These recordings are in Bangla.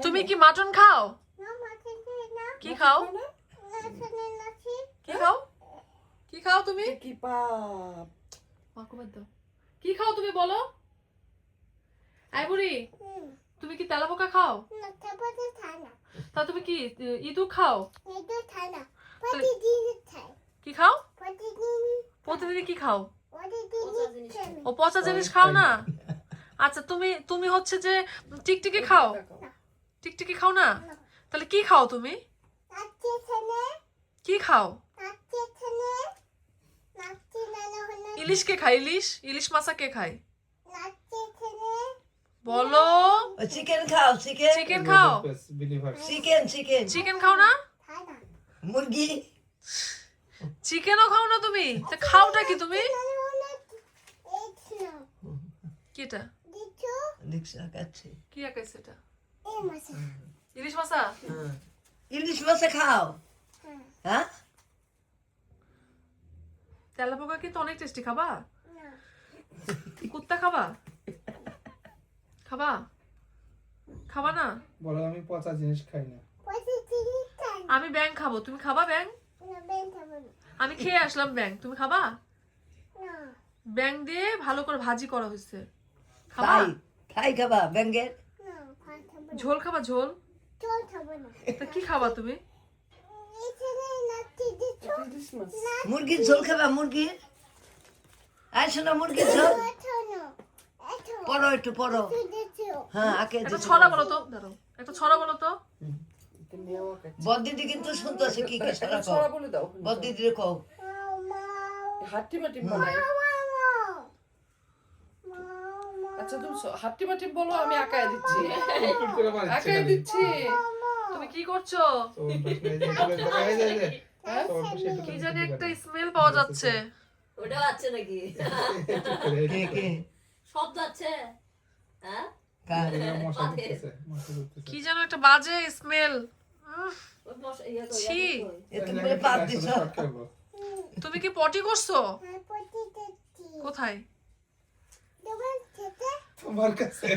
তুমি কি মাটন খাও? কি খাও? কি খাও? কি খাও তুমি? কি খাও তুমি বলো? আই বুড়ি, তুমি কি তেলাপোকা খাও? তা তুমি কি ইঁদুর খাও? কি খাও? প্রতিদিন কি খাও? ও পচা জিনিস খাও না? আচ্ছা তুমি তুমি হচ্ছে যে টিকটিকি খাও? টিকটিকি খাও না? তাহলে কি খাও তুমি? কি খাও? ইলিশ কে খায়? ইলিশ ইলিশ মাছা কে খায়? বলো। চিকেন খাও, চিকেন চিকেন খাও? চিকেন চিকেন চিকেন খাও না? মুরগি চিকেনও খাও না তুমি? তা খাওটা কি তুমি? কি এটা? রিক্সা কাছে কি আঁকাইছে এটা? ইলিশ মাছা? ইলিশ মাছ খাও হ্যাঁ তেলাপোকা কিন্তু অনেক টেস্টি, খাবা? কুত্তা খাবা? খাবা? খাবা না? বলো আমি পচা জিনিস খাই না। আমি ব্যাং খাবো, তুমি খাবা ব্যাং? আমি খেয়ে আসলাম ব্যাং, তুমি খাবা? ব্যাং দিয়ে ভালো করে ভাজি করা হয়েছে, খাবা? ফ্রাই ফ্রাই খাবা ব্যাঙ্গের ঝোল খাবা? ঝোল? তা কি খাবা তুমি? মুরগির ঝোল খাবা মুরগির আইসো না মুরগির ঝোল পড়ো একটু পড়ো হ্যাঁ আগে একটা ছড়া বলো তো, দাঁড়াও একটা ছড়া বলো তো। বদিদি কিন্তু শুনতেছে কি কি সারা কও বদিদি কও হাট্টি মাটি বানাই। আচ্ছা তুমি হাট্টি মাটি বলো, আমি আঁকায় দিচ্ছি। আঁকায় দিচ্ছি। তুমি কি করছো? কি জানি একটা স্মেল পাওয়া যাচ্ছে। ওটাও আছে নাকি? কে কে শব্দ আছে? হ্যাঁ? কার কি যেন একটা বাজে স্মেল। ওই মশা ইয়ে কই, ছি। এ তুমি বাদ দিছো তুমি কি পটি করছো? কোথায়? তোমার কাছে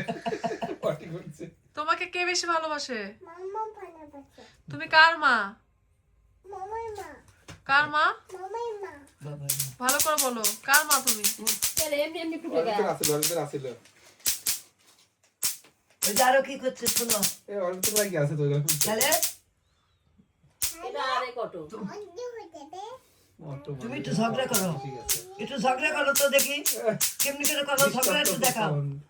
পার্টি করছে। তোমাকে কে বেশি ভালোবাসে? তুমি কার মা? কার মা? বাবা ভালো করে বলো, কার মা তুমি? তাহলে এমনি এমনি ফুটে গেল। অরিজিৎ আসিল। ওই দাঁড়ো কি করছে শোনো এ অরিজিৎ ভাই কি আছে তো এরকম? তাহলে এটা আরে কত? তুমি একটু ঝগড়া করো ঠিক আছে। একটু ঝগড়া করো তো দেখি কেমনি করে করো ঝগড়া একটু দেখাও